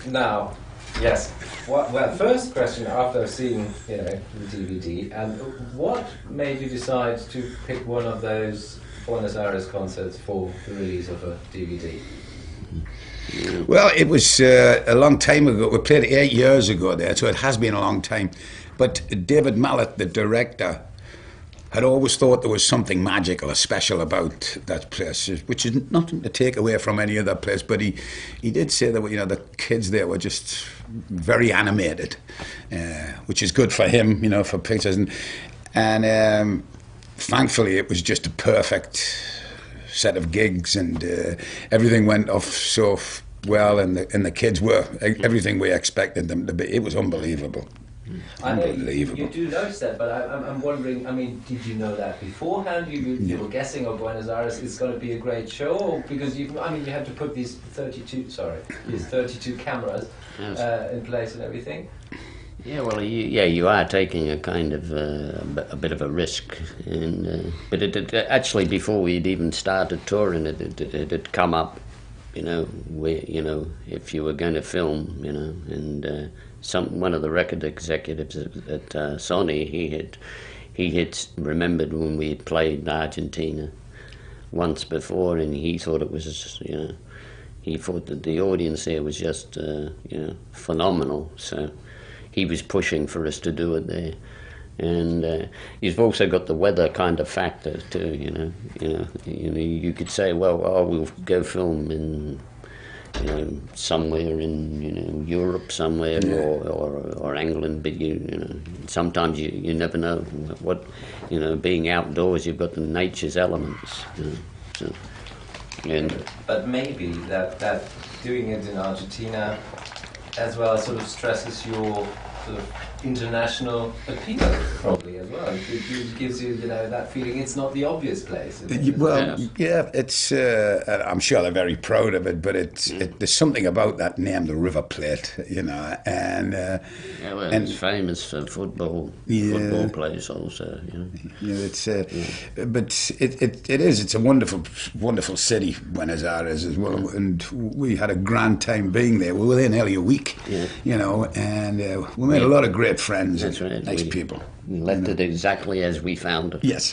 Now, yes. Well, first question after seeing, the DVD, and what made you decide to pick one of those Buenos Aires concerts for the release of a DVD? Well, it was a long time ago. We played it 8 years ago there, so it has been a long time. But David Mallet, the director, had always thought there was something magical or special about that place, which is nothing to take away from any other place. But he did say that the kids there were just very animated, which is good for him, for pictures. And thankfully, it was just a perfect set of gigs, and everything went off so well, and the kids were everything we expected them to be. It was unbelievable. I know you do notice that, but I'm wondering, did you know that beforehand? You were guessing, Buenos Aires is going to be a great show? Or because you had to put these 32 cameras in place and everything? Yeah, well, you are taking a kind of a bit of a risk, but it actually, before we'd even started touring, it had come up, where if you were going to film, and one of the record executives at Sony, he had remembered when we had played Argentina once before, and he thought it was, he thought that the audience there was just, phenomenal. So he was pushing for us to do it there. And you've also got the weather kind of factor too. You could say, we'll go film in, somewhere in Europe somewhere, or England, but sometimes you never know what, being outdoors, you've got the nature's elements. But maybe that doing it in Argentina as well sort of stresses your sort of international appeal, probably, as well. It gives you, that feeling it's not the obvious place. It's. I'm sure they're very proud of it, but there's something about that name, the River Plate, and. It's famous for football players also. But it's a wonderful city, Buenos Aires as well, and we had a grand time being there. We were there nearly a week, and we made a lot of great friends. That's right. Nice people. We left it exactly as we found it. Yes.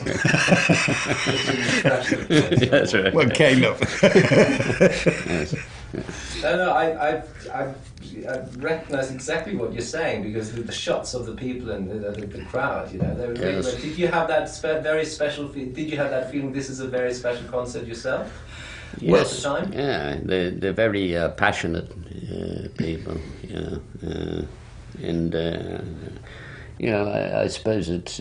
That's right. Well, kind of. Yes. No, I recognise exactly what you're saying, because the shots of the people and the crowd, they were really. Yes. Did you have that very special? Did you have that feeling? This is a very special concert yourself. Yes. At the time? Yeah, they're very passionate people, and I suppose it's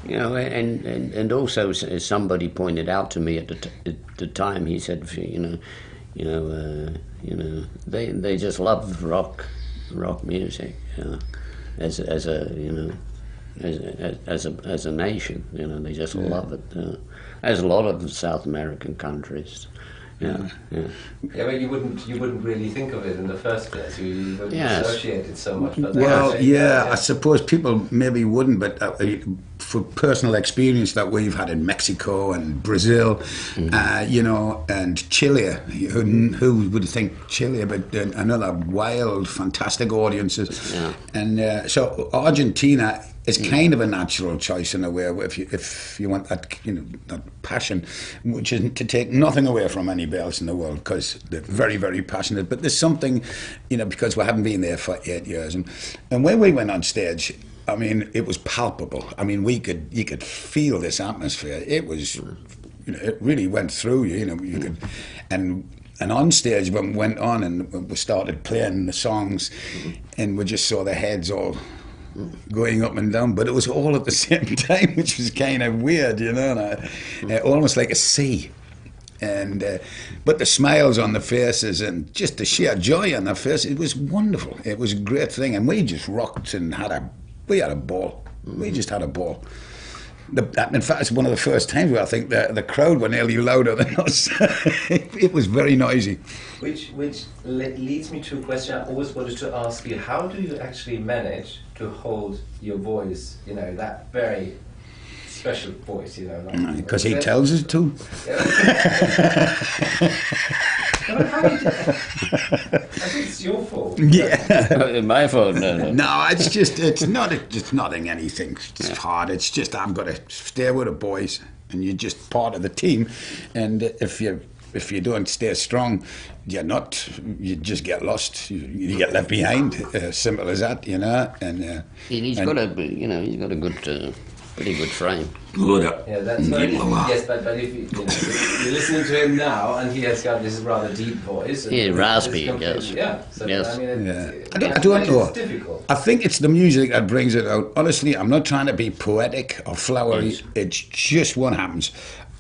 and also, as somebody pointed out to me at the time, he said, they just love rock music, as a nation, they just love it. As a lot of South American countries. Yeah, but you wouldn't really think of it in the first place. You wouldn't associate it so much. But I suppose people maybe wouldn't, but for personal experience that we've had in Mexico and Brazil, and Chile, who would think Chile, but another wild, fantastic audiences, and so Argentina is kind of a natural choice in a way, if you want that that passion, which is to take nothing away from anybody else in the world, because they're very, very passionate. But there's something, because we haven't been there for 8 years, and when we went on stage, it was palpable. You could feel this atmosphere. It was, it really went through you. You could, and on stage when we went on and we started playing the songs, and we just saw the heads all going up and down, but it was all at the same time, which was kind of weird, almost like a sea. And but the smiles on the faces and just the sheer joy on their faces, it was wonderful. It was a great thing, and we just rocked and had a ball. We just had a ball. In fact, it's one of the first times where I think the crowd were nearly louder than us. It was very noisy. Which leads me to a question I always wanted to ask you. How do you actually manage to hold your voice, that very special voice, you know. Because he tells us to. I think it's your fault. Yeah. My fault, no. No, it's nothing anything. It's hard. It's just I've got to stay with the boys, and you're just part of the team. And if you don't stay strong, you just get lost. You get left behind. Simple as that, you know. And he's got a good, pretty good frame. Good. Yeah, that's very yes, but if you're listening to him now, and he has got this rather deep voice. Yeah, raspy, yes. Yeah, so, yes. I mean, I don't know. It's difficult. I think it's the music that brings it out. Honestly, I'm not trying to be poetic or flowery. Yes. It's just what happens.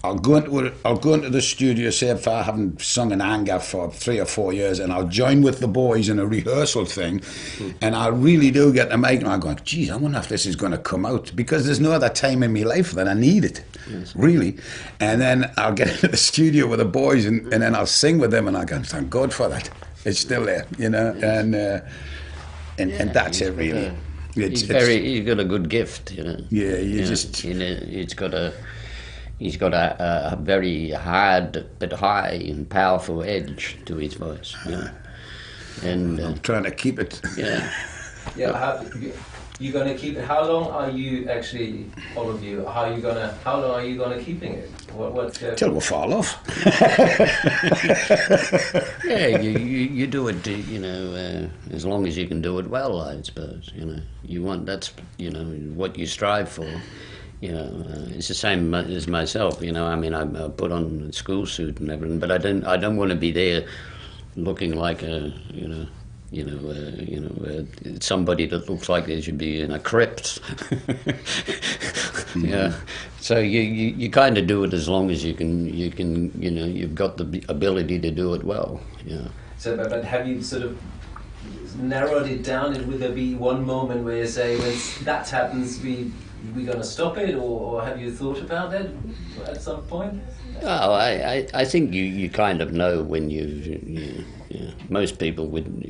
I'll go into the studio, say if I haven't sung in anger for 3 or 4 years, and I'll join with the boys in a rehearsal thing, and I really do get the mic, and I go, geez, I wonder if this is going to come out, because there's no other time in my life that I need it, really. And then I'll get into the studio with the boys, and then I'll sing with them, and I go, thank God for that. It's still there, you know, and that's it, really. He's got a good gift, you know. Yeah, He's got a very hard but high and powerful edge to his voice. You know? And I'm trying to keep it. Yeah. Yeah. You're going to keep it. How long are you actually, all of you? How long are you going to keeping it? Till we fall off. Yeah, you do it, you know, as long as you can do it well, I suppose. You know, that's what you strive for. You know, it's the same as myself. You know, I mean, I put on a school suit and everything, but I don't want to be there looking like somebody that looks like they should be in a crypt. Yeah. So you kind of do it as long as you can. You know, you've got the ability to do it well. Yeah. So, but have you sort of narrowed it down? Will there be one moment where you say, when that happens, we're going to stop it, or have you thought about that at some point? Oh, I think you kind of know when most people would,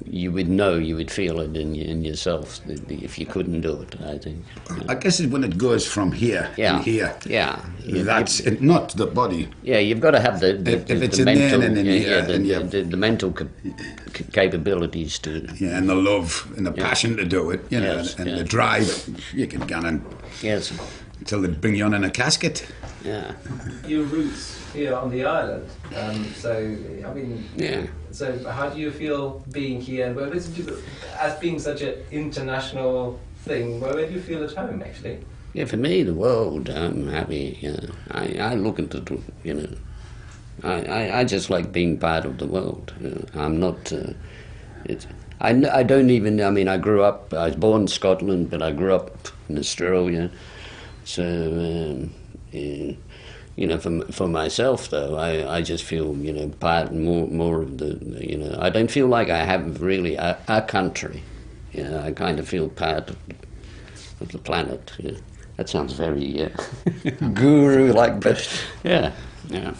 you would know, you would feel it in yourself if you couldn't do it, I think. I guess it's when it goes from here to here. Yeah. That's not the body. Yeah, you've got to have the mental capabilities to... Yeah, and the love and the passion to do it, you know, and the drive. You can go on until they bring you on in a casket. Yeah. Your roots here on the island. So, I mean... Yeah. So how do you feel being here? Well, as being such an international thing, where do you feel at home, actually? Yeah, for me, the world, I'm happy. I look into, I just like being part of the world. I'm not, I don't even, I mean, I was born in Scotland, but I grew up in Australia. So, you know, for myself though, I just feel, you know, part more of the, you know, I don't feel like I have really a country. You know, I kind of feel part of the planet. You know. That sounds very guru-like, but yeah. No,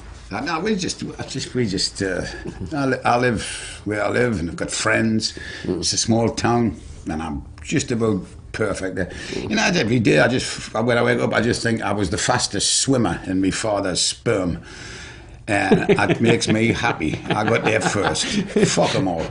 I live where I live, and I've got friends. It's a small town, and I'm just about perfect there. You know, every day when I wake up, I just think I was the fastest swimmer in my father's sperm. And it makes me happy. I got there first. Fuck them all.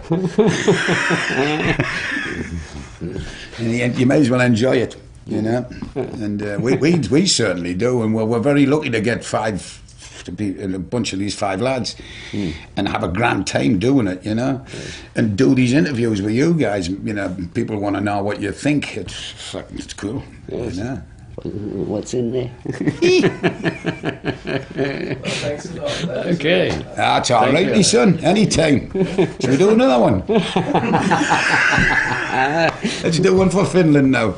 And you may as well enjoy it, you know. And we certainly do, and we're very lucky to get to be in a bunch of these 5 lads and have a grand time doing it, you know, and do these interviews with you guys. You know, people want to know what you think. It's cool, you know. What's in there? Well, thanks a lot. Okay. That's all right, me son. Anytime. Should we do another one? Let's do one for Finland now.